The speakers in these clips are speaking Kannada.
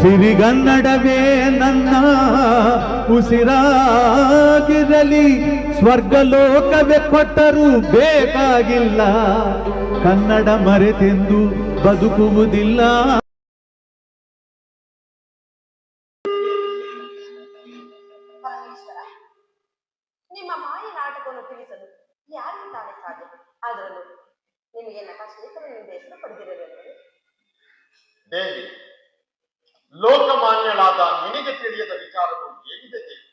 ಸಿರಿಗನ್ನಡವೇ ನನ್ನ ಉಸಿರಾಗಿರಲಿ, ಸ್ವರ್ಗಲೋಕವೇ ಕೊಟ್ಟರೂ ಬೇಕಾಗಿಲ್ಲ, ಕನ್ನಡ ಮರೆತೆಂದು ಬದುಕುವುದಿಲ್ಲ. ನಿಮ್ಮ ಮಾಯ ನಾಟಕವನ್ನು ತಿಳಿಸಲು ಯಾರಿಗೆ ತಾನೇ ಸಾಧ್ಯ? ಅದರಲ್ಲೂ ನಿಮಗೆ ನಟ ಶೇಖರನಿಂದ ಹೆಸರು ಪಡೆದಿರಲಿಲ್ಲ. ದೇವಿ, ಲೋಕಮಾನ್ಯಳಾದ ನಿನಗೆ ತಿಳಿಯದ ವಿಚಾರವು ಏನಿದೆ ದೇವಿ?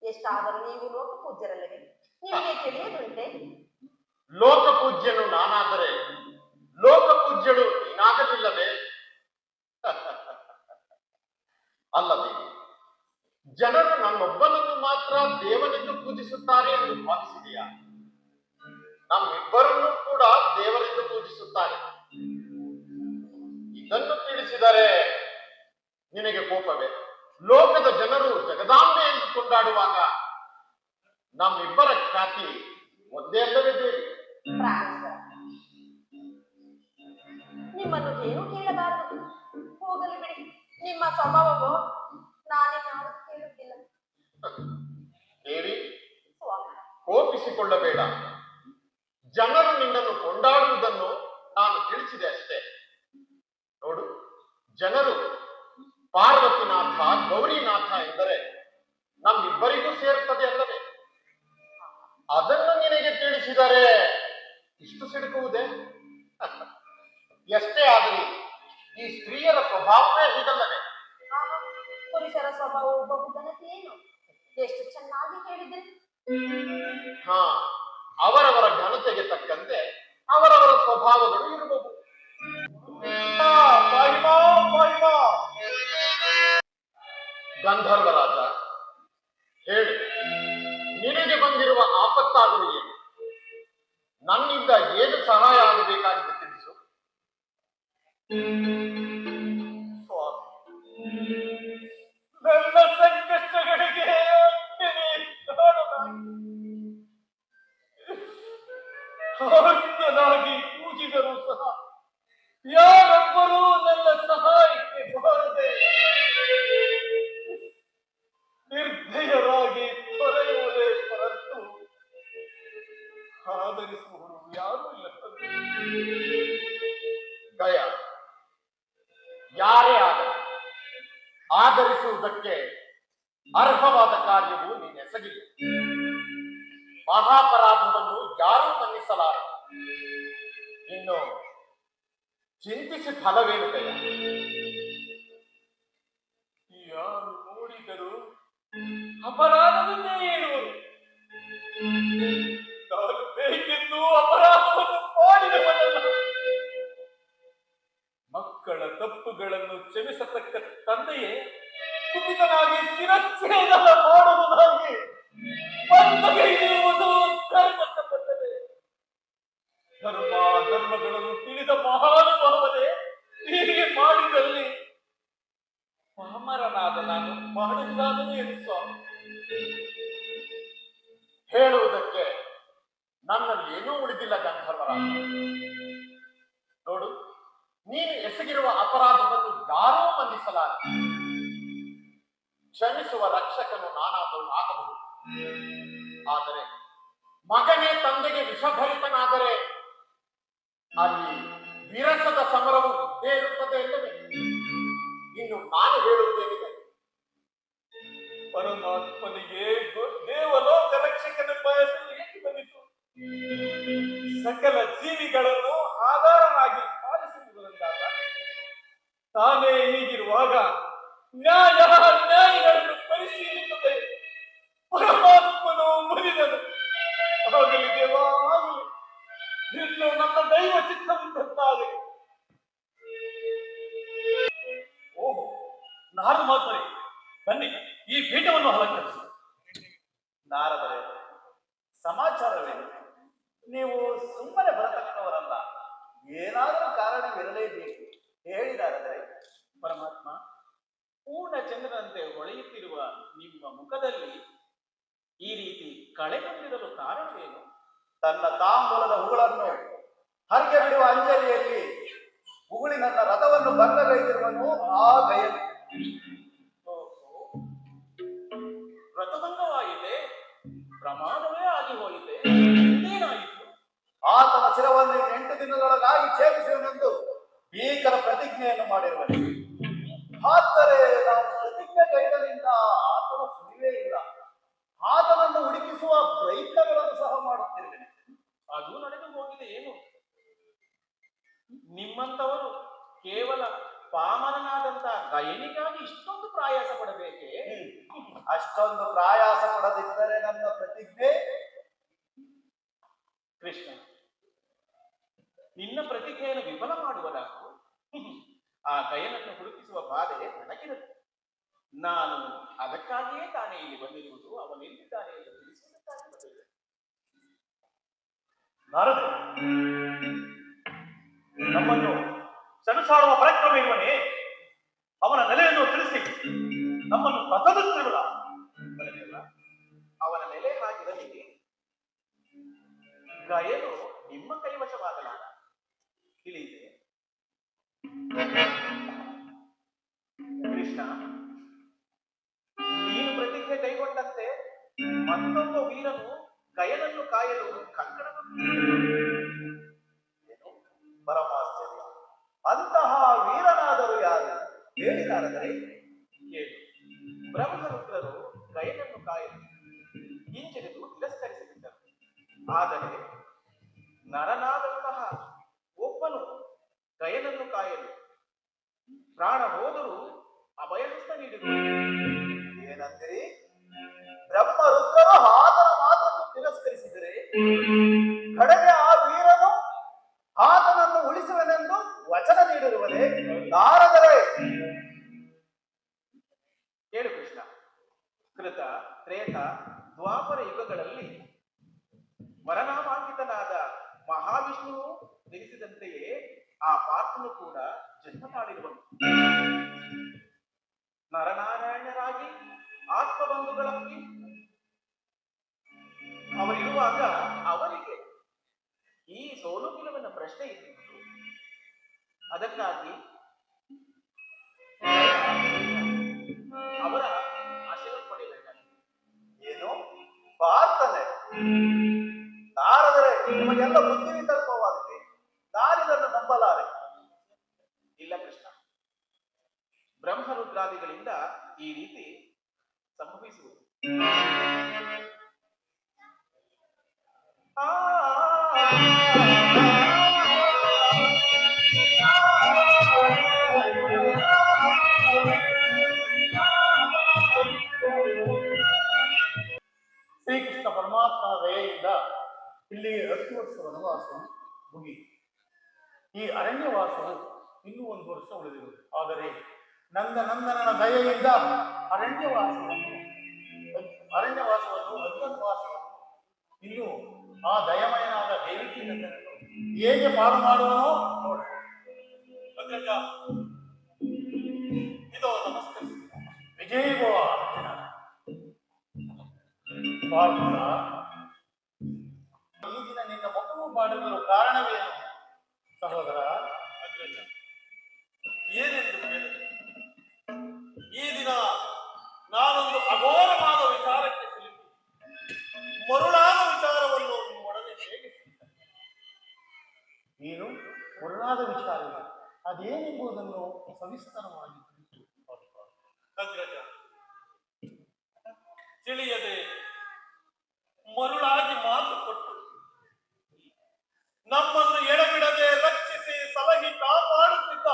ಎಷ್ಟಾದರೂ ನೀವು ಲೋಕಪೂಜ್ಯರಲ್ಲವೇ? ನಿಮಗೆ ತಿಳಿಯದಂತೆ ಲೋಕಪೂಜ್ಯನು ನಾನಾದರೆ ಲೋಕಪೂಜ್ಯಳು ನೀನಾಗಲಿಲ್ಲವೇ? ಅಲ್ಲ ದೇವಿ, ಜನರು ನನ್ನೊಬ್ಬನನ್ನು ಮಾತ್ರ ದೇವನೆಂದು ಪೂಜಿಸುತ್ತಾರೆ ಎಂದು ಭಾವಿಸಿದೆಯಾ? ನಮ್ಮಿಬ್ಬರನ್ನು ಕೂಡ ದೇವರೆಂದು ಪೂಜಿಸುತ್ತಾರೆ. ಇದನ್ನು ತಿಳಿಸಿದರೆ ನಿನಗೆ ಕೋಪವೇ? ಲೋಕದ ಜನರು ಜಗದಾಂಬೆ ಎಂದು ಕೊಂಡಾಡುವಾಗ ನಮ್ಮಿಬ್ಬರ ಖ್ಯಾತಿ ಒಂದೇ ಅಲ್ಲವೇ ದೇವಿ? ನಿಮ್ಮನ್ನು ಏನು ಕೇಳಬಾರದು, ಹೋಗಲಿ ಬಿಡಿ. ನಿಮ್ಮ ಸ್ವಭಾವವು ನಾನೇನಾದರೂ ಕೇಳುತ್ತಿಲ್ಲ. ದೇವಿ, ಕೋಪಿಸಿಕೊಳ್ಳಬೇಡ. ಜನರು ನಿನ್ನನ್ನು ಕೊಂಡಾಡುವುದನ್ನು ನಾನು ತಿಳಿಸಿದೆ ಅಷ್ಟೇ. ನೋಡು, ಜನರು ಪಾರ್ವತಿನಾಥ, ಗೌರಿನಾಥ ಎಂದರೆ ನಮ್ಮಿಬ್ಬರಿಗೂ ಸೇರ್ತದೆ ಅಲ್ಲವೇ? ಅದನ್ನು ನಿನಗೆ ತಿಳಿಸಿದರೆ ಇಷ್ಟು ಸಿಡುಕುವುದೇ? ಎಷ್ಟೇ ಆಗಲಿ ಈ ಸ್ತ್ರೀಯರ ಸ್ವಭಾವವೇ ಹೀಗಲ್ಲವೇ? ಪುರುಷರ ಸ್ವಭಾವವು ಬಹುಘನತೆಯೇನು? ಎಷ್ಟು ಚೆನ್ನಾಗಿ ಹೇಳಿದ್ರೆ. ಹಾ, ಅವರವರ ಘನತೆಗೆ ತಕ್ಕಂತೆ ಅವರವರ ಸ್ವಭಾವಗಳು ಇರಬಹುದು. ಗಂಧರ್ವರಾಜ, ಹೇಳು, ನಿನಗೆ ಬಂದಿರುವ ಆಪತ್ತಾದರೂ ಏನು? ನನ್ನಿಂದ ಏನು ಸಹಾಯ ಆಗಬೇಕಾಗಿದೆ ತಿಳಿಸು. ನನ್ನ ಸಂಕಷ್ಟಗಳಿಗೆ ಆಜ್ಞನಾಗಿ ಪೂಜಿದರೂ ಸಹ ಯಾರೊಬ್ಬರೂ ನನ್ನ ಸಹಾಯಕ್ಕೆ ಬಾರದೆ ನಿರ್ದಯರಾಗಿ ತೊರೆಯುವುದೇ ಹೊರತು ಆಧರಿಸುವುದು ಯಾರೂ ಇಲ್ಲ. ದಯ ಯಾರೇ ಆಗಲಿ ಆಧರಿಸುವುದಕ್ಕೆ ಅರ್ಹವಾದ ಕಾರ್ಯವು ನೀನೆಸಗಿಲ್ಲ. ಮಹಾಪರಾಧವನ್ನು ಯಾರೂ ಮನ್ನಿಸಲಾರ. ಇನ್ನು ಚಿಂತಿಸಿ ಫಲವೇನು ದಯ? ಯಾರು ನೋಡಿದರೂ ಅಪರಾಧವನ್ನೇ ಹೇಳುವರು. ನಾನು ಬೇಕೆಂದು ಅಪರಾಧವನ್ನು ಮಾಡಿದವನಲ್ಲ. ಮಕ್ಕಳ ತಪ್ಪುಗಳನ್ನು ಕ್ಷಮಿಸತಕ್ಕ ತಂದೆಯೇ ಕುಪಿತನಾಗಿ ಶಿರಚ್ಛೇದ ಮಾಡುವುದಾಗಿ ಬಂದಗೈದಿರುವುದು ಧರ್ಮ ಸಂಬಂಧವೇ? ಧರ್ಮ ಧರ್ಮಗಳನ್ನು ತಿಳಿದ ಮಹಾನುಭಾವನೆ ಹೀಗೆ ಮಾಡಿದಲ್ಲಿ ಪಾಮರನಾದ ನಾನು ಮಾಡುವುದಾದರೂ ಏನು ಸ್ವಾಮಿ? ಹೇಳುವುದಕ್ಕೆ ನನ್ನಲ್ಲಿ ಏನೂ ಉಳಿದಿಲ್ಲ ಗಂಧರ್ವರಾಜ. ನೋಡು, ನೀನು ಎಸಗಿರುವ ಅಪರಾಧವನ್ನು ಯಾರೂ ಮನ್ನಿಸಲಾರ. ಕ್ಷಮಿಸುವ ರಕ್ಷಕನು ನಾನಾದರೂ ಆಗಬಹುದು. ಆದರೆ ಮಗನೇ ತಂದೆಗೆ ವಿಷಭರಿತನಾದರೆ ಅಲ್ಲಿ ವಿರಸದ ಸಮರವು ಇದ್ದೇ ಇರುತ್ತದೆ ಇಲ್ಲವೇ? ಇನ್ನು ನಾನು ಹೇಳುವುದೇನಿದೆ? ಪರಮಾತ್ಮನಿಗೆ ದೇವಲೋಕ ರಕ್ಷಕನೆಂಬ ಹೆಸರು ಏಕೆ ಬಂದಿತು? ಸಕಲ ಜೀವಿಗಳನ್ನು ಆಧಾರನಾಗಿ ಪಾಲಿಸುವುದರಿಂದಾದ ತಾನೇ ಹೀಗಿರುವಾಗ ನ್ಯಾಯಗಳನ್ನು ಪರಿಶೀಲಿಸದೆ ಪರಮಾತ್ಮನು ಮುರಿದನು. ಆಗಲಿ ದೇವ, ಆಗಲಿ. ಇನ್ನು ನಮ್ಮ ದೈವ ಚಿತ್ತವಿದ್ದಂತಾಗಲಿ. ಓಹೋ, ನಾರದ ಮಾತರೆ, ಬನ್ನಿ ಈ ಪೀಠವನ್ನು ಅಲಂಕರಿಸಿ. ನಾರದರೆ, ಸಮಾಚಾರವೇನು? ನೀವು ಸುಮ್ಮನೆ ಬರತಕ್ಕವರಲ್ಲ, ಏನಾದರೂ ಕಾರಣವಿರಲೇಬೇಕು. ಹೇಳಿದಾದರೆ ಪರಮಾತ್ಮ, ಪೂರ್ಣ ಚಂದ್ರನಂತೆ ಹೊಳೆಯುತ್ತಿರುವ ನಿಮ್ಮ ಮುಖದಲ್ಲಿ ಈ ರೀತಿ ಕಳೆಗೊಂಡಿರಲು ಕಾರಣವೇನು? ತನ್ನ ತಾಂಬೂಲದ ಹೂಗಳನ್ನು ಹರಕೆ ಬಿಡುವ ಅಂಜಲಿಯಲ್ಲಿ ಉಗುಳಿ ನನ್ನ ರಥವನ್ನು ಭಂಗಗೈದಿರುವನು ಆ ಗಯನು. ವ್ರತಭಂಗವಾಯಿತೆ, ಪ್ರಮಾದವೇ ಆಗಿ ಹೋಯಿತೆ, ಏನಾಯಿತು? ಆತನ ಶಿರವನ್ನು 8 ದಿನದೊಳಗಾಗಿ ಛೇದಿಸುವನೆಂದು ಭೀಕರ ಪ್ರತಿಜ್ಞೆಯನ್ನು ಮಾಡಿರುವನು. ಆದರೆ ನಾವು ಪ್ರತಿಜ್ಞೆ ಕೈಗಳಿಂದ ಆತನ ಸುಳಿವೇ ಇಲ್ಲ. ಆತನನ್ನು ಹುಡುಕಿಸುವ ಪ್ರಯತ್ನಗಳನ್ನು ಸಹ ಮಾಡುತ್ತಿರುವೆನೆ. ಅದು ನಡೆದು ಹೋಗಿದೆ ಏನು? ನಿಮ್ಮಂತವರು ಕೇವಲ ಪಾಮರನಾದಂತ ಗಯನಿಗಾಗಿ ಇಷ್ಟೊಂದು ಪ್ರಯಾಸ ಪಡಬೇಕೆ? ಅಷ್ಟೊಂದು ಪ್ರಯಾಸ ಪಡದಿದ್ದರೆ ನನ್ನ ಪ್ರತಿಜ್ಞೆ. ಕೃಷ್ಣ, ನಿನ್ನ ಪ್ರತಿಜ್ಞೆಯನ್ನು ವಿಫಲ ಮಾಡುವುದಾಗೂ ಆ ಗಯನನ್ನು ಹುಡುಕಿಸುವ ಬಾಧೆ ನನಗಿರುತ್ತೆ. ನಾನು ಅದಕ್ಕಾಗಿಯೇ ತಾನೇ ಇಲ್ಲಿ ಬಂದಿರುವುದು. ಅವನೆಲ್ಲಿದ್ದಾನೆ ಎಂದು ತಿಳಿಸುವುದಕ್ಕಾಗಿ ಬಂದಿರುವೆ. ನಾರದೆ, ನಮ್ಮನ್ನು ಸೆಣಸಾಡುವ ಪರಾಕ್ರಮ ಇರುವನೇ, ಅವನ ನೆಲೆಯನ್ನು ತಿಳಿಸಿ ನಮ್ಮನ್ನು ಪ್ರಚೋದಿಸುತ್ತಿರುವುದ. ಅವನ ನೆಲೆ ಹಾಗಿರಲಿ. ಗಯನು ನಿಮ್ಮ ಕೈವಶವಾಗಲಾರ, ತಿಳಿಯಿದೆ? ಕೃಷ್ಣ, ನೀನು ಪ್ರತಿಜ್ಞೆ ಕೈಗೊಂಡಂತೆ ಮತ್ತೊಬ್ಬ ವೀರನು ಗಯನನ್ನು ಕಾಯಲು ಕಂಕಣವನ್ನು ಪರಮಾಶ್ಚರ್ಯ. ಅಂತಹ ವೀರನಾದರೂ ಯಾರು ಹೇಳಿದಾದರೆ ಕೇಳು. ಬ್ರಹ್ಮರುದ್ರರು ಗಯನನ್ನು ಕಾಯಲು ಹಿಂಜರಿದು ತಿರಸ್ಕರಿಸಿಬಿಟ್ಟರು. ಆದರೆ ನರನಾದಂತಹ ಒಬ್ಬನು ಗಯನನ್ನು ಕಾಯಲು ಪ್ರಾಣ ಹೋದರೂ ಅಭಯಹಸ್ತ ನೀಡಿದರು. ಏನಂದಿರಿ? ಬ್ರಹ್ಮರುದ್ರರು ಆತನ ಮಾತನ್ನು ತಿರಸ್ಕರಿಸಿದರೆ ಕಡೆಗೆ ಆ ವೀರನು ಆತನನ್ನು ಉಳಿಸುವನೆಂದು ವಚನ ನೀಡಿರುವನೇ? ನಾರದರೆ ಕೇಳು ಕೃಷ್ಣ, ಕೃತ, ತ್ರೇತ, ದ್ವಾಪರ ಯುಗಗಳಲ್ಲಿ ಮರನಾಮಾಂಕಿತನಾದ ಮಹಾವಿಷ್ಣುವು ಜನಿಸಿದಂತೆಯೇ ಆ ಪಾರ್ಥನು ಕೂಡ ಜನ್ಮ ತಾಳಿರುವನು. ನರನಾರಾಯಣರಾಗಿ ಆತ್ಮಬಂಧುಗಳಾಗಿ ಅವರಿರುವಾಗ ಅವರಿಗೆ ಈ ಸೋಲು ಗೆಲುವಿನ ಪ್ರಶ್ನೆ ಇದ್ದಿತ್ತು. ಅದಕ್ಕಾಗಿ ಅವರ ಆಶೀರ್ವಾದ ಪಡೆಯಬೇಕಾಗಿದೆ. ಏನು ಪಾರ್ಥನೆ? ನಾರದರೆ ನಿಮಗೆಲ್ಲ ಬುದ್ಧಿ ವಿಕಲ್ಪವಾಗಿದೆ. ನಾನಿದನ್ನು ನಂಬಲಾರೆ. ಇಲ್ಲ ಕೃಷ್ಣ, ಬ್ರಹ್ಮರುದ್ರಾದಿಗಳಿಂದ ಈ ರೀತಿ ಸಂಭವಿಸುವುದು. ಶ್ರೀಕೃಷ್ಣ ಪರಮಾತ್ಮನ ದಯೆಯಿಂದ ಇಲ್ಲಿ 10 ವರ್ಷ ವನವಾಸ ಮುಗಿಯಿತು. ಈ ಅರಣ್ಯವಾಸವು ಇನ್ನೂ 1 ವರ್ಷ ಉಳಿದಿರುವುದು. ಆದರೆ ನಂದನಂದನನ ದಯೆಯಿಂದ ಅರಣ್ಯವಾಸವನ್ನು ಅಜ್ಞಾತವಾಸವನ್ನು ಇನ್ನು ಆ ದಯಮಯನಾದ ದೇವಿಕಿ ನಂದನನ್ನು ಹೇಗೆ ಪಾಲು ಮಾಡುವನೋ ನೋಡ. ಇದು ನಮಸ್ಕರಿಸಿ ವಿಜಯ ಭವ ಅರ್ಜುನ. ಪಾರ್ಥ, ಈ ದಿನ ನಿನ್ನ ಮಗುವು ಮಾಡಲು ಕಾರಣವೇನು ಸಹೋದರ? ಏನೆಂದು ಕೇಳಿದೆ. ಈ ದಿನ ನಾನೊಂದು ಅಘೋರವಾದ ವಿಚಾರಕ್ಕೆ ಸಿಲುಕಿ ಮರುಳಾದ ವಿಚಾರವನ್ನು ನಿಮ್ಮೊಡನೆ ಹೇಗೆ ನೀನು ಮರುಳಾದ ವಿಚಾರ ಅದೇನೆಂಬುದನ್ನು ಸವಿಸ್ತರವಾಗಿ ತಿಳಿಸು. ಅಗ್ರಜ, ತಿಳಿಯದೆ ಮರುಳಾಗಿ ಮಾತು ಕೊಟ್ಟು ನಮ್ಮನ್ನು ಎಡಬಿಡದೆ ರಕ್ಷಿಸಿ ಸಲಹಿ ಕಾಪಾಡುತ್ತಿದ್ದ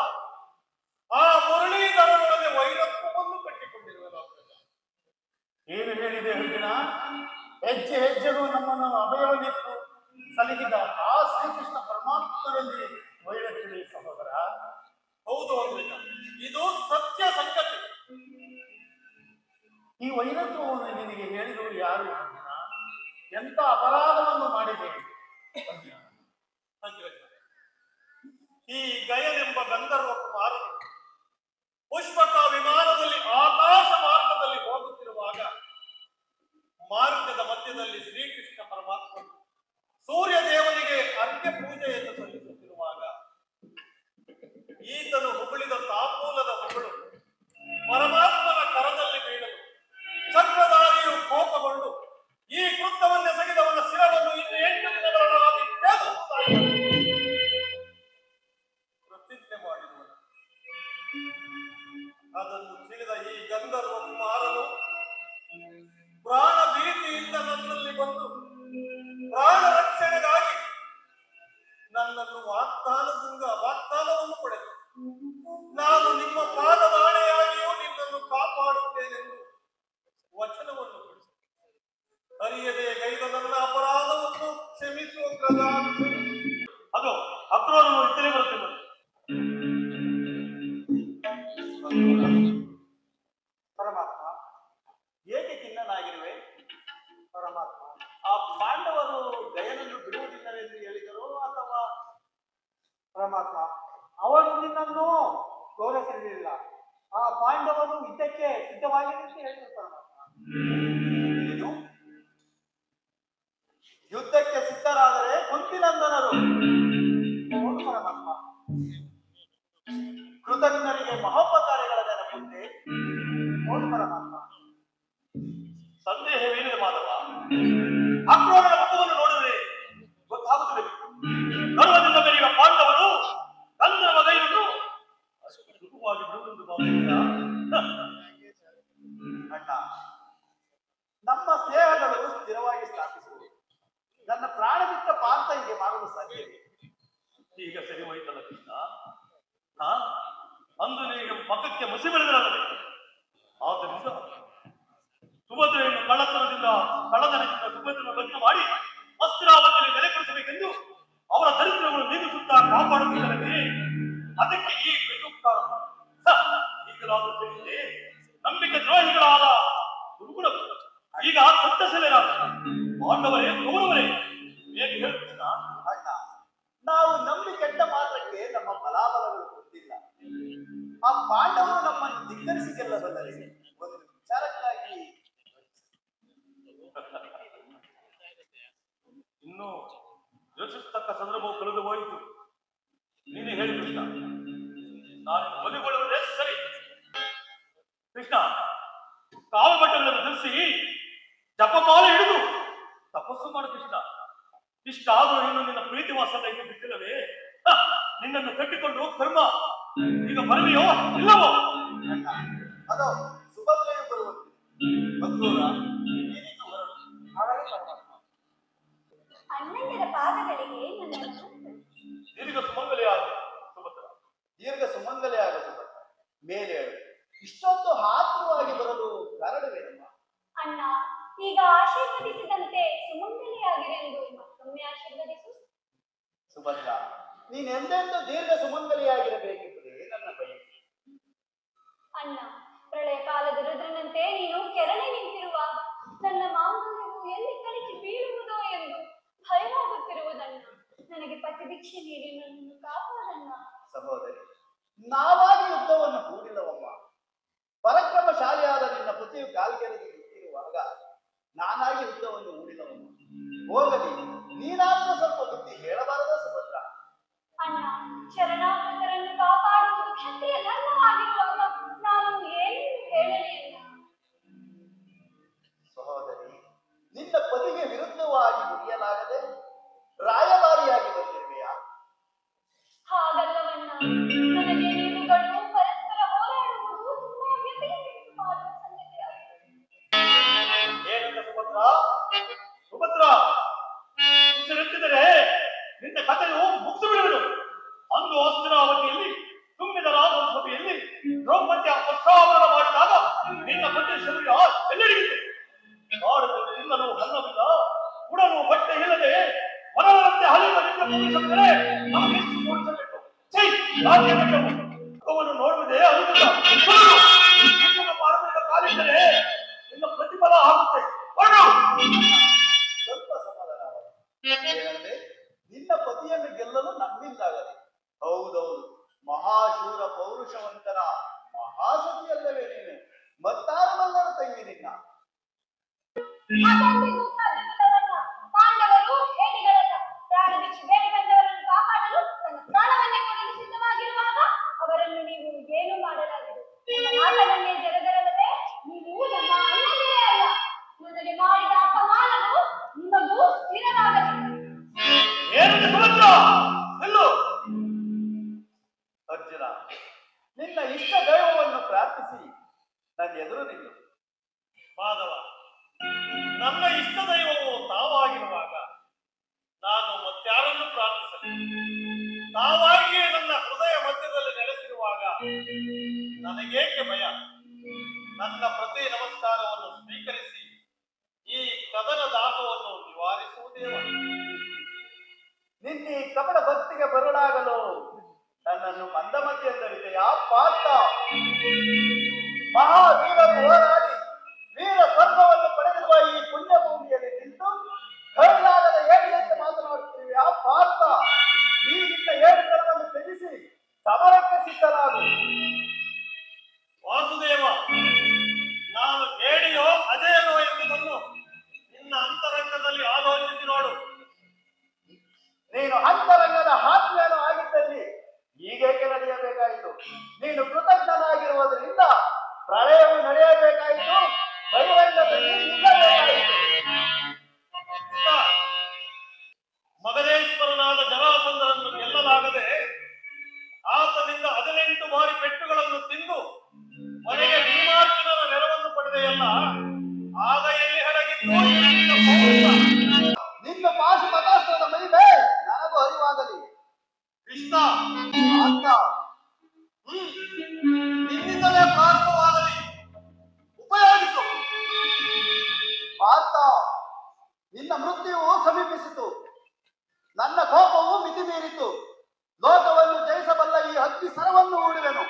ಆ ಮುರಳೀಧರನೊಡನೆ ವೈರತ್ವವನ್ನು ಕಟ್ಟಿಕೊಂಡಿರುವುದು. ಏನು ಹೇಳಿದೆ ಅರ್ಜುನ? ಹೆಜ್ಜೆ ಹೆಜ್ಜೆಗೂ ನಮ್ಮನ್ನು ಅಭಯವನ್ನಿತ್ತು ಸಲಹಿದ ಆ ಶ್ರೀಕೃಷ್ಣ ಪರಮಾತ್ಮರಲ್ಲಿ ವೈರತ್ವವೇ ಸಹೋದರ. ಹೌದು ಅಗ್ರಜ, ಇದು ಸತ್ಯ ಸಂಗತಿ. ಈ ವೈರತ್ವವನ್ನು ನಿನಗೆ ಹೇಳಿದವರು ಯಾರು ಅರ್ಜುನ? ಎಂತ ಅಪರಾಧವನ್ನು ಮಾಡಿದೆ ಅಗ್ರಜ, ಈ ಗಯನೆಂಬ ಗಂಧರ್ವ ಕುಮಾರನು ಪುಷ್ಪಕ ವಿಮಾನದಲ್ಲಿ ಆಕಾಶ ಮಾರ್ಗದಲ್ಲಿ ಹೋಗುತ್ತಿರುವಾಗ ಮಾರ್ಗದ ಮಧ್ಯದಲ್ಲಿ ಶ್ರೀಕೃಷ್ಣ ಪರಮಾತ್ಮ ಸೂರ್ಯ ದೇವನಿಗೆ ಅರ್ಘ್ಯ ಪೂಜೆಯನ್ನು ಸಲ್ಲಿಸುತ್ತಿರುವಾಗ ಅದು ಅಕ್ರೂರನು ಇತ್ತಲೇ ಬರುತ್ತಿದ್ದರು. ಪರಮಾತ್ಮ, ಏಕೆ ಖಿನ್ನನಾಗಿರುವೆ? ಪರಮಾತ್ಮ, ಆ ಪಾಂಡವರು ಗಯನನ್ನು ಬಿಡುವುದಿಲ್ಲವೆಂದು ಹೇಳಿದರು ಅಥವಾ? ಪರಮಾತ್ಮ, ಅವರು ನಿನ್ನನ್ನು ಗೌರವಿಸಲಿಲ್ಲ. ಆ ಪಾಂಡವರು ಯುದ್ಧಕ್ಕೆ ಸಿದ್ಧವಾಗಿದೆ ಅಂತ ಹೇಳಿದ್ರು ಪರಮಾತ್ಮ. ಏನು? ಯುದ್ಧಕ್ಕೆ ಸಿದ್ಧರಾದರೆ ಕುಂತಿನಂದನರು? ಹೌದು ಪರಮಾತ್ಮ. ಕೃತಜ್ಞರಿಗೆ ಮಹೋಪಕಾರಿಗಳ ನೆನಪುಂಟೆ? ಹೌದು ಪರಮಾತ್ಮ. ಸಂದೇಹವೇನಿದೆ ಮಾಧವ? ಅಕ್ರೂರನ ಮುಖವನ್ನು ನೋಡಿದ್ರೆ ಗೊತ್ತಾಗುತ್ತದೆ. ಗರ್ವದಿಂದ ಬೆರೆಯುವ ಪಾಂಡವರು ಗಂಧರ್ವ ಗೈಯನ್ನು ಅಷ್ಟು ಸುಖವಾಗಿ ಬಿಡುವುದೆಂದು ಭಾವಿಸಿದ್ದೀರಾ? ಅಣ್ಣ, ನಮ್ಮ ಸ್ನೇಹಗಳು ಸ್ಥಿರವಾಗಿ ಸ್ಥಾಪಿಸುವುದು ನನ್ನ ಪ್ರಾಣಬಿಟ್ಟ ಪಾರ್ಥ ಹೀಗೆ ಮಾಡಲು ಸಾಧ್ಯವೇ? ಈಗ ಸರಿ ಹೋಯ್ತಲ್ಲ ಕೃಷ್ಣ. ಅಂದು ನಿನಗೆ ಮಕ್ಕಕ್ಕೆ ಮುಸಿ ಬೆಳೆದಿರಲಿದೆ. ಆದ್ದರಿಂದ ಸುಭದ್ರೆಯನ್ನು ಕಳ್ಳತನದಿಂದ ಸುಭದ್ರನ ಲಗ್ನ ಮಾಡಿ ಅಸ್ತಿರಾವತಿಯಲ್ಲಿ ನೆಲೆಗೊಳಿಸಬೇಕೆಂದು ಅವರ ದರಿದ್ರವನ್ನು ನೀಗಿಸುತ್ತಾ ಕಾಪಾಡುತ್ತಿದ್ದಾರೆ. ಅದಕ್ಕೆ ಈ ಕಾರಣ. ಈಗಲಾದರೂ ತಿಳಿದಿದೆ, ನಂಬಿಕೆ ದ್ರೋಹಿಗಳಾದ ಗುರುಗುಣಗಳು ಈಗ ಸತ್ತಶಿಲೆರಾದ ಪಾಂಡವರೇ ಕೌರವರೇ ಹೇಗೆ ಹೇಳುತ್ತಿದ್ದ? ಅಣ್ಣ, ನಾವು ನಂಬಿ ಕೆಟ್ಟ ಮಾತ್ರಕ್ಕೆ ನಮ್ಮ ಬಲಾಬಲಗಳು ಗೊತ್ತಿಲ್ಲ. ಆ ಪಾಂಡವರು ನಮ್ಮನ್ನು ಧಿಕ್ಕರಿಸಿ ಗೆಲ್ಲಬಲ್ಲರೆ ಒಂದು ವಿಚಾರಕ್ಕಾಗಿ ಇನ್ನು ಯೋಚಿಸತಕ್ಕ ಸಂದರ್ಭವು ಕಳೆದು ಹೋಯಿತು. ನೀನೇ ಹೇಳಿ ಕೃಷ್ಣ, ನಾನು ಬಲಿಗೊಳ್ಳುವುದೇ ಸರಿ. ಕೃಷ್ಣ, ಕಾಲು ಬಟ್ಟೆಗಳನ್ನು ಧರಿಸಿ ಜಪಮಾಲೆ ಹಿಡಿದು ತಪಸ್ಸು ಮಾಡು ಕೃಷ್ಣ. ಇಷ್ಟಾದರೂ ಇನ್ನು ನಿನ್ನ ಪ್ರೀತಿ ವಾಸನ ಇನ್ನು ಬಿಟ್ಟಿಲ್ಲವೇ? ನಿನ್ನನ್ನು ಕಟ್ಟಿಕೊಂಡು ಕರ್ಮ ಈಗ ಬರಲಿಯೋ ಇಲ್ಲವೋ? ಅಣ್ಣ, ಅದೋ ಸುಭದ್ರೆಯು ಬರುವಂತೆ. ಅಕ್ರೂರ, ನೀನಿನ್ನು ಹೊರಡು. ಹಾಗಾಗಿ ಪರಮಾತ್ಮ. ಅಣ್ಣಂದಿರ ಪಾದಗಳಿಗೆ ನನ್ನ ದೀರ್ಘ ಸುಮಂಗಲಿಯಾದ ಸುಭದ್ರ. ದೀರ್ಘ ಸುಮಂಗಲೇ ಆಗ ಸುಭದ್ರ. ಮೇಲೆ ಹೇಳು. ಇಷ್ಟೊಂದು ಆತುರವಾಗಿ ಬರಲು ಕಾರಣವೇನಮ್ಮ? ಅಣ್ಣ, ಈಗ ಆಶೀರ್ವದಿಸಿದಂತೆ ಸುಮಂಗಲಿಯಾಗಿರೆಂದು ಮತ್ತೊಮ್ಮೆ ಆಶೀರ್ವದಿಸು. ಸುಭದ್ರ, ನೀನೆಂದೆಂದು ದೀರ್ಘ ಸುಮಂಗಲಿಯಾಗಿರಬೇಕೆಂಬುದೇ ನನ್ನ ಬಯಕೆ. ಅಣ್ಣ, ಪ್ರಳಯ ಕಾಲದ ರುದ್ರನಂತೆ ನೀನು ಕೆರಳಿ ನಿಂತಿರುವಾಗ ನನ್ನ ಮಾಂಗಲ್ಯವು ಎಲ್ಲಿ ಕಲಿಸಿ ಬೀಳುವುದೋ ಎಂದು ಭಯವಾಗುತ್ತಿರುವುದಣ್ಣ. ನನಗೆ ಪತಿ ಭಿಕ್ಷೆ ನೀಡಿ ನನ್ನನ್ನು ಕಾಪಾಡಣ್ಣ. ಸಹೋದರಿ, ನಾವಾಗಿ ಯುದ್ಧವನ್ನು ಹೂಡಿಲ್ಲವಮ್ಮ. ಪರಾಕ್ರಮಶಾಲಿಯಾದ ನಿನ್ನ ಪತಿಯು ಕಾಲ್ಕೆರೆದು ನಿಂತಿರುವಾಗ ನಾನಾಗಿ ಯುದ್ಧವನ್ನು ಹೂಡಿಲ್ಲವಮ್ಮ. ಹೋಗಲಿ, ನೀನಾದರೂ ಸ್ವಲ್ಪ ಬುದ್ಧಿ ಹೇಳಬಾರದ ಸುಭದ್ರ? ಅಣ್ಣ, ಶರಣಾಗತರನ್ನು ಕಾಪಾಡುವುದು ಕ್ಷತ್ರಿಯ ಧರ್ಮವಾಗಿರುವಾಗ ನಾನು ಏನೇನು ಹೇಳಲಿ ಅಣ್ಣ? ಸಹೋದರಿ, ನಿನ್ನ ಪತಿಗೆ ವಿರುದ್ಧವಾಗಿ ನುಡಿಯಲಾಗದೆ ರಾಯಭಾರಿಯಾಗಿ ಬಂದಿರುವೆಯಾ? ಹಾಗಲ್ಲವಣ್ಣ, ನನಗೆ ನೀವುಗಳು ಪರಸ್ಪರ ಹೋರಾಡುವುದು ತುಂಬಾ ವ್ಯಥೆಯುಂಟು ಮಾಡುವ ಸಂಗತಿಯಾಗಿದೆ. ಏನಂತ ಸುಭದ್ರ? ಸುಭದ್ರ, ಉಸಿರೆತ್ತಿದರೆ ನಿನ್ನ ಕಥೆಯು ಮುಗಿಸಿ ಬಿಡುವುದು. ಅಂದು ಅಸ್ತಿರಾವತಿಯಲ್ಲಿ ತುಂಬಿದ ರಾಜ ಸಭೆಯಲ್ಲಿ ದ್ರೌಪದಿಯ ವಸ್ತ್ರಾವರಣ ಮಾಡಿದಾಗ ನಿನ್ನ ಪತಿ ಶರೀರ ಎಲ್ಲೆಡೆಯಿತು. ಕಾಡಲು ತಿನ್ನಲು ಅನ್ನವಿಲ್ಲ, ಉಡಲು ಬಟ್ಟೆ ಇಲ್ಲದೆ ಮರಳಂತೆ ಹಲಿಯುವ ನಿನ್ನ ಪುರುಷಂದರೆ ನಮಗೆ ಎಷ್ಟು ತೋರಿಸಬೇಕು? ಅವನು ನೋಡುವುದೇ ಅನುಕೂಲ. ನಿನ್ನ ಪಾರಮಿಕ ಕಾಲಿದ್ದರೆ ನಿನ್ನ ಪ್ರತಿಫಲ ಆಗುತ್ತೆ. ಸ್ವಲ್ಪ ಸಮಾಧಾನ. ಏನಂದ್ರೆ, ನಿನ್ನ ಪತಿಯನ್ನು ಗೆಲ್ಲಲು ನಮ್ಮಿಂದಾಗದೆ. ಹೌದೌದು, ಮಹಾಶೂರ ಪೌರುಷವಂತನ ಮಹಾಸತಿಯಲ್ಲವೇ ನೀನು? ಮತ್ತಾರವಲ್ಲರ ತಂಗಿ ನಿನ್ನ. ಅದೊಂದಿಗೂ ಸಾಧ್ಯವಿಲ್ಲವಣ್ಣ. ಪಾಂಡವರು ಹೇಡಿಗಳಲ್ಲ. ಪ್ರಾಣ ಭಿಕ್ಷೆ ಬೇಡಿ ಬಂದವರನ್ನು ಕಾಪಾಡಲು ತನ್ನ ಪ್ರಾಣವನ್ನೇ ಕೊಡಲು ಸಿದ್ಧವಾಗಿರುವಾಗ ಅವರನ್ನು ನೀವು ಏನು ಮಾಡಲಾಗದು. ನಿಮ್ಮ ನಾಟವನ್ನೇ ಜರದರಲ್ಲದೆ ನೀವು ನಮ್ಮ ಅಣ್ಣಂದಿರೇ ಅಲ್ಲ. ನನಗೆ ಮಾಡಿದ ಅಪಮಾನವು ನಿಮಗೂ ಸ್ಥಿರವಾಗಲಿ. ಅರ್ಜುನ, ನಿನ್ನ ಇಷ್ಟ ದೈವವನ್ನು ಪ್ರಾರ್ಥಿಸಿ ನನ್ನ ಎದುರು ನಿಲ್ಲು. ಮಾಧವ, ನನ್ನ ಇಷ್ಟ ದೈವವು ತಾವಾಗಿರುವಾಗ ನಾನು ಮತ್ಯಾರನ್ನು ಪ್ರಾರ್ಥಿಸಲಿ? ತಾವಾಗಿಯೇ ನನ್ನ ಹೃದಯ ಮಧ್ಯದಲ್ಲಿ ನೆಲೆಸಿರುವಾಗ ನನಗೇಕೆ ಭಯ? ನನ್ನ ಪ್ರತಿ ನಮಸ್ಕಾರವನ್ನು ಸ್ವೀಕರಿಸಿ ಈ ಕದನ ದಾಹವನ್ನು ನಿವಾರಿಸುವುದೇ ನಿನ್ನೆ ಕಪಟ ಭಕ್ತಿಗೆ ಬರುಳಾಗಲು ನನ್ನನ್ನು ಮಂದಮತಿ ಎಂದರಿದೆಯಾ ಪಾರ್ಥ? ಮಹಾವೀರರು ಹೋರಾಡಿ ವೀರ ಸ್ವರ್ಗವನ್ನು ಪಡೆದಿರುವ ಈ ಪುಣ್ಯ ಭೂಮಿಯಲ್ಲಿ ನಿಂತು ಕಳ್ಳಾಗದ ಏಳಿಗೆಂತೆ ಮಾತನಾಡುತ್ತೀವಿ ಆ ಪಾರ್ಥ. ಈ ನಿನ್ನ ಏಳುಗಳನ್ನು ತ್ಯಜಿಸಿ ಸಮರಕ್ಕೆ ಸಿದ್ಧನಾಗು. ವಾಸುದೇವ, ನಾನು ಹೇಳಿಯೋ ಅಜಯನೋ ಎಂಬುದನ್ನು ನಿನ್ನ ಅಂತರಂಗದಲ್ಲಿ ಆಲೋಚಿಸಿ ನೋಡು. ನೀನು ಅಂತರಂಗದ ಆತ್ಮೇನೋ ಆಗಿದ್ದಲ್ಲಿ ಈಗೇಕೆ ನಡೆಯಬೇಕಾಯಿತು? ನೀನು ಕೃತಜ್ಞನಾಗಿರುವುದರಿಂದ ಪ್ರಳಯವು ನಡೆಯಬೇಕಾಯಿತು, ಬಹಿರಂಗದಲ್ಲಿ ನಿಲ್ಲಬೇಕಾಯಿತು. ಮಗಧೇಶ್ವರನಾದ ಜರಾಸಂಧನನ್ನು ಗೆಲ್ಲಲಾಗದೆ ಆತನಿಂದ 18 ಬಾರಿ ಪೆಟ್ಟುಗಳನ್ನು ತಿಂದು ಮನೆಗೆ ಭೀಮಾರ್ಜುನನ ನೆರವನ್ನು ಪಡೆದೆಯಲ್ಲ, ಆಗ ಎಲ್ಲಿ ಹಡಗಿತ್ತು ನಿನ್ನ ಪೌರುಷ? ನಿನ್ನ ಪಾಶುಪತಾಸ್ತ್ರದ ಮಹಿಮೆ ನನಗೂ ಅರಿವಾಗಲಿ ಕೃಷ್ಣ. ಅಂತ ನಿನ್ನಿಂದಲೇ ಪ್ರಾರಂಭವಾಗಲಿ, ಉಪಯೋಗಿಸು. ಪಾರ್ಥ, ನಿನ್ನ ಮೃತ್ಯುವು ಸಮೀಪಿಸಿತು, ನನ್ನ ಕೋಪವು ಮಿತಿ ಮೀರಿತು. ಲೋಕವನ್ನು ಜಯಿಸಬಲ್ಲ ಈ ಅಗ್ನಿ ಸರವನ್ನು ಹೂಡುವೆನು.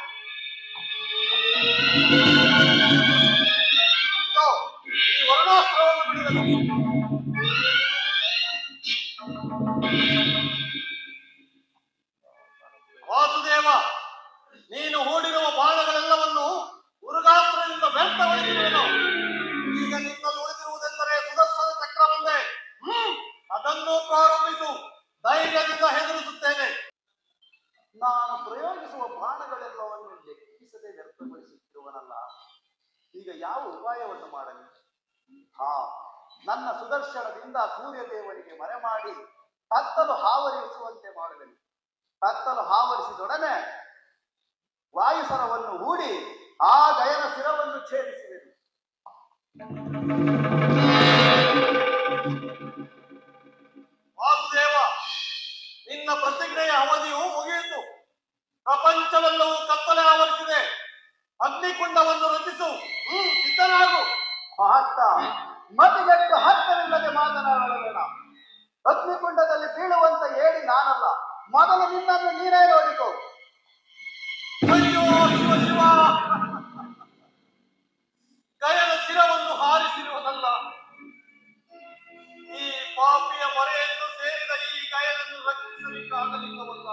ಈ ವರ್ಣಾಸ್ತ್ರವನ್ನು ಬಿಡುವೆನು. ವಾಸುದೇವ, ನೀನು ಹೂಡಿರುವ ಬಾಣಗಳೆಲ್ಲವನ್ನು ಉರುಗಾಸ್ತ್ರದಿಂದ ವ್ಯರ್ಥಗೊಳಿಸುವೆನು. ಈಗ ನಿನ್ನಲ್ಲಿ ಉಳಿದಿರುವುದೆಂದರೆ ಸುದರ್ಶನ ಚಕ್ರವೊಂದೇ. ಅದನ್ನು ಪ್ರಾರಂಭಿಸು. ಧೈರ್ಯದಿಂದ ಹೆದರಿಸುತ್ತೇನೆ. ನಾನು ಪ್ರಯೋಗಿಸುವ ಬಾಣಗಳೆಲ್ಲವನ್ನು ಲೆಕ್ಕಿಸದೆ ವ್ಯರ್ಥಗೊಳಿಸುತ್ತಿರುವನಲ್ಲ, ಈಗ ಯಾವ ಉಪಾಯವನ್ನು ಮಾಡಲಿ? ನನ್ನ ಸುದರ್ಶನದಿಂದ ಸೂರ್ಯದೇವನಿಗೆ ಮರೆ ಮಾಡಿ ಕತ್ತಲು ಹಾವರಿಸುವಂತೆ ಮಾಡುವೆನು. ಕತ್ತಲು ಹಾವರಿಸಿದೊಡನೆ ವಾಯುಸರವನ್ನು ಹೂಡಿ ಆ ಗಯನ ಶಿರವನ್ನು ಛೇದಿಸುವೆನು. ವಾಸುದೇವ, ನಿನ್ನ ಪ್ರತಿಜ್ಞೆಯ ಅವಧಿಯು ಮುಗಿಯಿತು. ಪ್ರಪಂಚವೆಲ್ಲವೂ ಕತ್ತಲೆ ಆವರಿಸಿದೆ. ಅಗ್ನಿಕುಂಡವನ್ನು ರಚಿಸು. ಸಿದ್ಧನಾಗು. ಪಾರ್ಥ, ಮತಿಗೆಟ್ಟು ಹತ್ತವಿಲ್ಲದೆ ಮಾತನಾಡಬೇಡ. ಅಗ್ನಿಕುಂಡದಲ್ಲಿ ಬೀಳುವಂತ ಹೇಳಿ ನಾನಲ್ಲ, ಮೊದಲು ನಿನ್ನನ್ನು ನೀನೇ ನೋಡಿಕೋ. ಅಯ್ಯೋ ಶಿವ ಶಿವ, ಗಯನ ಶಿರವನ್ನು ಹಾರಿಸಿರುವುದಲ್ಲ, ಈ ಪಾಪಿಯ ಮರೆಯನ್ನು ಸೇರಿದ ಈ ಗಯನನ್ನು ರಕ್ಷಿಸಲಿಕ್ಕಾಗಲಿಲ್ಲವಲ್ಲ.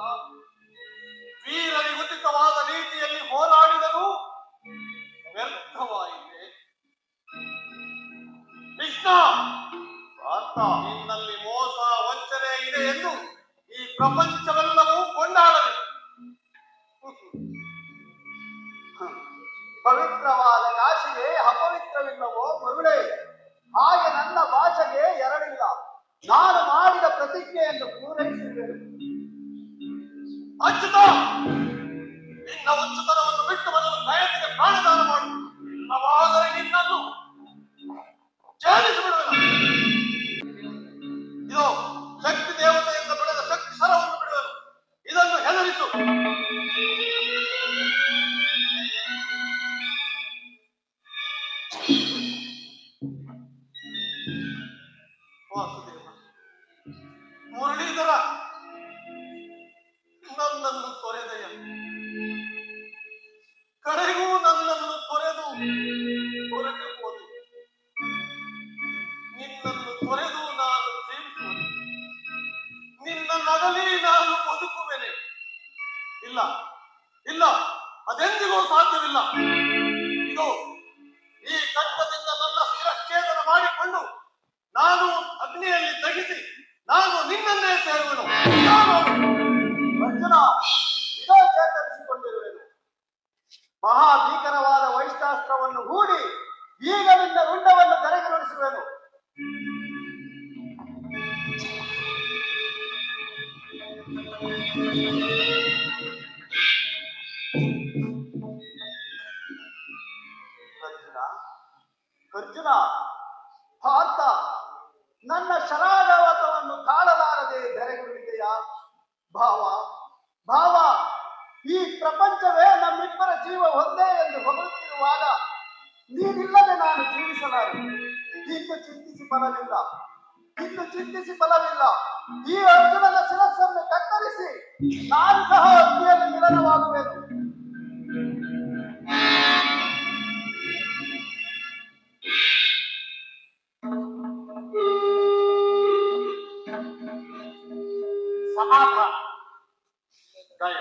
ವೀರನಿಗುಚಿತವಾದ ರೀತಿಯಲ್ಲಿ ಹೋರಾಡಿದರೂ ವ್ಯರ್ಥವಾಯಿತೆ. ಕೃಷ್ಣ, ಪಾರ್ಥ, ನಿನ್ನಲ್ಲಿ ಮೋಸ ವಂಚನೆ ಇದೆ ಎಂದು ಈ ಪ್ರಪಂಚವೆಲ್ಲವೂ ಕೊಂಡಾಡಲಿ. ಪವಿತ್ರವಾದ ಕಾಶಿಗೆ ಅಪವಿತ್ರವಿಲ್ಲವೋ ಮರುಳೆ? ಹಾಗೆ ನನ್ನ ಭಾಷೆಗೆ ಎರಡಿಲ್ಲ. ನಾನು ಮಾಡಿದ ಪ್ರತಿಜ್ಞೆಯನ್ನು ಪೂರೈಸಿರುವೆನು. ಅಚ್ಯುತ, ನಿನ್ನ ಉಚ್ಚತನವನ್ನು ಬಿಟ್ಟು ಮೊದಲು ಗಯತಿಗೆ ಪ್ರಾಣದಾನ ಮಾಡು. ಇಲ್ಲವಾದರೆ ನಿನ್ನನ್ನು ಛೇದಿಸಿಬಿಡುವೆನು. ಇದು ಶಕ್ತಿ ದೇವತೆಯಿಂದ ಪಡೆದ ಶಕ್ತಿ ಸರವನ್ನು ಬಿಡುವೆನು. ಇದನ್ನು ಹೆದರಿಸು. ವಾಸುದೇವ, ಮುರಳೀಧರ, ನನ್ನನ್ನು ತೊರೆದೆಯ. ಕಡೆಗೂ ನನ್ನನ್ನು ತೊರೆದು ಹೊರಟು ಹೋದೆ. ನಿನ್ನನ್ನು ತೊರೆದು ನಾನು ಜೀವಿಸುವೆ. ನಿನ್ನ ನಗಲಿ ನಾನು ಬದುಕುವೆನೆ. ಇಲ್ಲ ಇಲ್ಲ, ಅದೆಂದಿಗೂ ಸಾಧ್ಯವಿಲ್ಲ. ಇದು ಈ ಖಡ್ಗದಿಂದ ನನ್ನ ಶಿರಚ್ಛೇದನ ಮಾಡಿಕೊಂಡು ನಾನು ಅಗ್ನಿಯಲ್ಲಿ ದಹಿಸಿ ನಾನು ನಿನ್ನನ್ನೇ ಸೇರುವೆನು. ಅರ್ಜುನ, ಇದೋ ಚೇತರಿಸಿಕೊಂಡಿರುವೆನು. ಮಹಾಭೀಕರವಾದ ವೈಷ್ಣಾಸ್ತ್ರವನ್ನು ಹೂಡಿ ಈಗ ನಿನ್ನ ರುಂಡವನ್ನು ಧರೆಗೊಳಿಸುವೆನು. ಅರ್ಜುನ, ಅರ್ಜುನ, ಪಾರ್ಥ, ನನ್ನ ಶರಾಘಾತವನ್ನು ತಾಳಲಾರದೆ ಧರೆಗುರುಳಿದೆಯಾ? ಭಾವ, ಭಾವ, ಈ ಪ್ರಪಂಚವೇ ನಮ್ಮಿಬ್ಬರ ಜೀವ ಒಂದೇ ಎಂದು ಹೊಗಳುತ್ತಿರುವಾಗ ನೀನಿಲ್ಲದೆ ನಾನು ಜೀವಿಸಲಾರೆ. ಇನ್ನು ಚಿಂತಿಸಿ ಫಲವಿಲ್ಲ, ಇನ್ನು ಚಿಂತಿಸಿ ಫಲವಿಲ್ಲ. ಈ ಅರ್ಜುನನ ಶಿರಸ್ಸನ್ನು ನಾನು ಸಹ ಅಗ್ನಿಯಲ್ಲಿ ಮಿಲನವಾಗುವೆನು. ಸಮಾಧಾನ. ದಯ,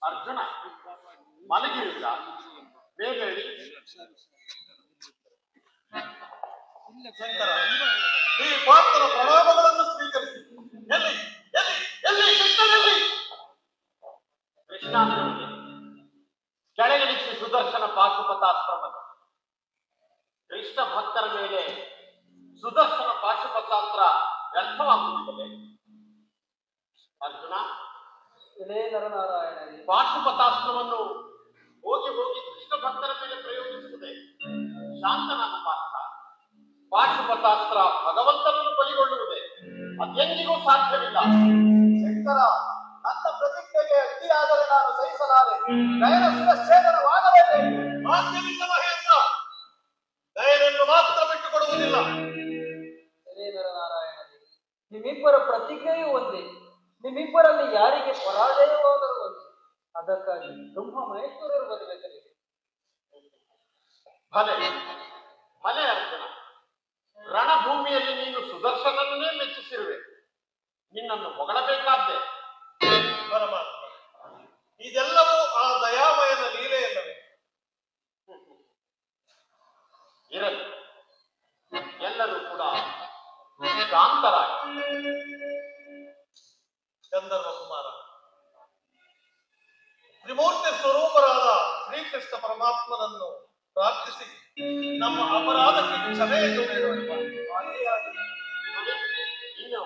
ಅರ್ಜುನ ಮಲಗಿರುವುದ ಬೇಗ ಹೇಳಿ. ಶಂಕರ, ಈ ಪಾರ್ಥನ ಪ್ರಣಾಮಗಳನ್ನು ಸ್ವೀಕರಿಸಿ. ಎಲ್ಲಿ ಎಲ್ಲಿ ಎಲ್ಲಿ ಕೃಷ್ಣನಲ್ಲಿ? ಕೃಷ್ಣಾಷ್ಟಮಿಗೆ ಕೆಳಗಿಳಿಸಿ ಸುದರ್ಶನ ಪಾಶುಪತಾಸ್ತ್ರವನ್ನು. ಕೃಷ್ಣ ಭಕ್ತರ ಮೇಲೆ ಸುದರ್ಶನ ಪಾಶುಪತಾಸ್ತ್ರ ವ್ಯರ್ಥವಾಗುತ್ತಿದೆ. ಅರ್ಜುನ, ಇದೇ ನರನಾರಾಯಣನೇ, ಪಾಶುಪತಾಸ್ತ್ರವನ್ನು ಹೋಗಿ ಹೋಗಿ ಕೃಷ್ಣ ಭಕ್ತರ ಮೇಲೆ ಪ್ರಯೋಗಿಸುತ್ತದೆ. ಶಾಂತನಾದ ಪಾತ್ರ. ಪಾಶುಪತಾಸ್ತ್ರ ಭಗವಂತನನ್ನು ಬಲಿಗೊಳ್ಳುವುದೇ ಅದೆಂದಿಗೂ ಸಾಧ್ಯವಿಲ್ಲ. ಶಂಕರ, ನನ್ನ ಪ್ರತಿಜ್ಞೆಗೆ ಅಡ್ಡಿಯಾದರೆ ನಾನು ಸಹಿಸಲಾರೆ. ದಯನ ಶಿರಚ್ಛೇದನವಾಗಲೇಬೇಕು. ಸಾಧ್ಯವಿಲ್ಲ ಮಹೇಂದ್ರ. ದಯನನ್ನು ಮಾತ್ರ ಬಿಟ್ಟುಕೊಡುವುದಿಲ್ಲ. ಇದೇ ನರನಾರಾಯಣನೇ, ನಿಮ್ಮಿಬ್ಬರ ಪ್ರತಿಜ್ಞೆಯೂ ಒಂದೇ. ನಿಮ್ಮಿಬ್ಬರಲ್ಲಿ ಯಾರಿಗೆ ಪರಾಜಯವಾದರೂ ಒಂದೇ. ಅದಕ್ಕಾಗಿ ಬ್ರಹ್ಮ ಮಹೇಶ್ವರರು ಬರಬೇಕಲ್ಲ. ಭಲೆ ಭಲೆ ಅರ್ಜುನ, ರಣಭೂಮಿಯಲ್ಲಿ ನೀನು ಸುದರ್ಶನನ್ನೇ ಮೆಚ್ಚಿಸಿರುವೆ. ನಿನ್ನನ್ನು ಹೊಗಳಬೇಕಾದ್ದೆ. ಪರಮಾತ್ಮ, ಇದೆಲ್ಲವೂ ಆ ದಯಾಮಯನ ಲೀಲೆಯಲ್ಲವೇ? ಇರಲಿ, ಎಲ್ಲರೂ ಕೂಡ ಶಾಂತರಾಗಿ. ಗಂಧರ್ವ ಕುಮಾರ, ತ್ರಿಮೂರ್ತಿ ಸ್ವರೂಪರಾದ ಶ್ರೀಕೃಷ್ಣ ಪರಮಾತ್ಮನನ್ನು ಪ್ರಾರ್ಥಿಸಿ ನಮ್ಮ ಅಪರಾಧಕ್ಕೆ ಕ್ಷಮೆಯನ್ನು ನೀಡುವ. ಇನ್ನು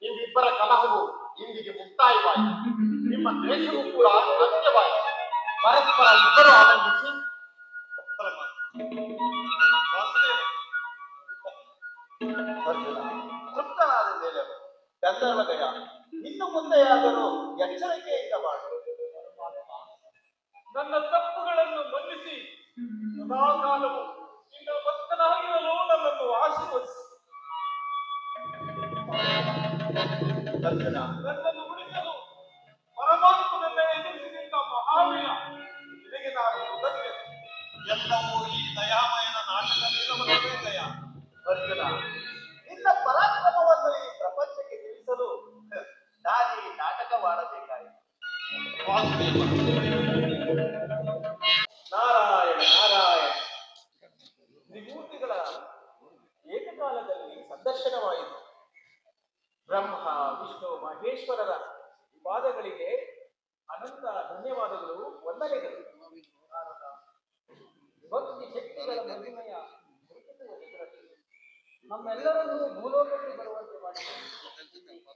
ನಿಮ್ಮಿಬ್ಬರ ಕಲಹವು ಇಂದಿಗೆ ಮುಕ್ತಾಯವಾಯಿತು. ನಿಮ್ಮ ದ್ವೇಷವೂ ಕೂಡ ಅಂತ್ಯವಾಯಿತು. ಪರಸ್ಪರ ಇಬ್ಬರು ಆನಂದಿಸಿ ತೃಪ್ತನಾದ ಮೇಲೆ ಗಂಧರ್ವಗಯ, ಇನ್ನು ಮುಂದೆಯಾದರೂ ಎಚ್ಚರಿಕೆಯಿಂದ ಮಾಡು. ನನ್ನ ತಪ್ಪುಗಳನ್ನು ಮನ್ನಿಸಿ ಸದಾಕಾಲವು ನಿನ್ನ ಭಕ್ತನಾಗಿರಲು ನನ್ನನ್ನು ಆಶೀರ್ವದಿಸಿ. ನನ್ನನ್ನು ಉಳಿಸಲು ಪರಮಾತ್ಮನನ್ನ ಎದುರಿಸಿ ನಿಂತ ಮಹಾವೀರ, ನಿನಗೆ ನಾನು ಕೃತಜ್ಞ. ಎಲ್ಲವೂ ಈ ದಯಾಮಯನ ನಾಟಕವೇ ದಯ. ಅರ್ಜುನ, ನಿನ್ನ ಪರಾಕ್ರಮವನ್ನು ಈ ಪ್ರಪಂಚಕ್ಕೆ ತಿಳಿಸಲು ನಾನೀ ನಾಟಕವಾಡಬೇಕಾಯಿತು. ನಾರಾಯಣ ನಾರಾಯಣ. ತ್ರಿಮೂರ್ತಿಗಳ ಏಕಕಾಲದಲ್ಲಿ ಸಂದರ್ಶನವಾಯಿತು. ಬ್ರಹ್ಮ ವಿಷ್ಣು ಮಹೇಶ್ವರರ ಪಾದಗಳಿಗೆ ಅನಂತ ಧನ್ಯವಾದಗಳು, ವಂದನೆಗಳು. ಭಕ್ತಿ ಶಕ್ತಿಗಳ ಮಹಿಮೆಯ ನಮ್ಮೆಲ್ಲರನ್ನೂ ಭೂಲೋಕಕ್ಕೆ ಬರುವಂತೆ ಮಾಡಿದ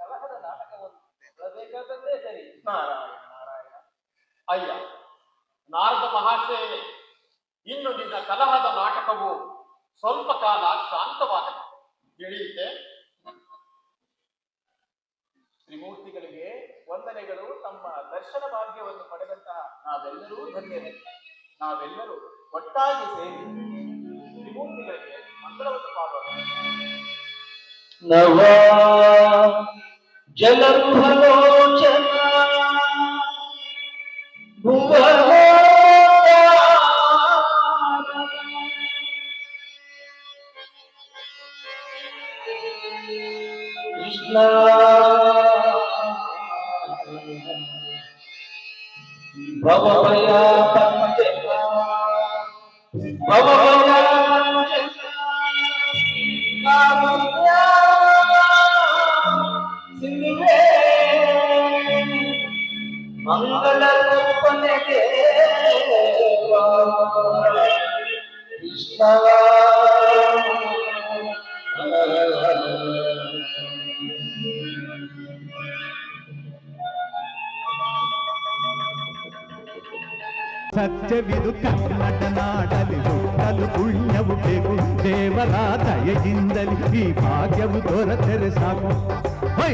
ಕಲಹದ ನಾಟಕವನ್ನು ಹೇಳಬೇಕಾದದ್ದೇ ಸರಿ. ನಾರಾಯಣ ನಾರಾಯಣ. ಅಯ್ಯ ನಾರದ ಮಹಾಶಯನೇ, ಇನ್ನು ನಿನ್ನ ಕಲಹದ ನಾಟಕವು ಸ್ವಲ್ಪ ಕಾಲ ಶಾಂತವಾಗಲಿ. ತಿಳಿಯುತ್ತೆ? ತ್ರಿಮೂರ್ತಿಗಳಿಗೆ ವಂದನೆಗಳು. ತಮ್ಮ ದರ್ಶನ ಭಾಗ್ಯವನ್ನು ಪಡೆದಂತಹ ನಾವೆಲ್ಲರೂ ಧನ್ಯರೇ. ನಾವೆಲ್ಲರೂ ಒಟ್ಟಾಗಿ ಸೇರಿ ತ್ರಿಮೂರ್ತಿಗಳಿಗೆ ಮಂಗಳವನ್ನು ಮಾಡೋಣ. ನವ ಜಲರುಹಲೋಚನ ಭುವನ ಕೃಷ್ಣ ಭವಭಯ ಪಂಚಕ ಭವಭಯ ಕಾಮಯ ಸಿಂಧುವೇ ಮಂಗಳ ರೂಪನೆ ದೇವ ಕೃಷ್ಣ ಸತ್ಯವಿದು ಕನ್ನಡ ನಾಡಲಿ ಹುಟ್ಟಲು ಪುಣ್ಯವು ಬೇಕು. ದೇವರ ದಯೆಯಿಂದಲಿ ಈ ಭಾಗ್ಯವು ದೊರೆತರೆ ಸಾಕು. ಹೈ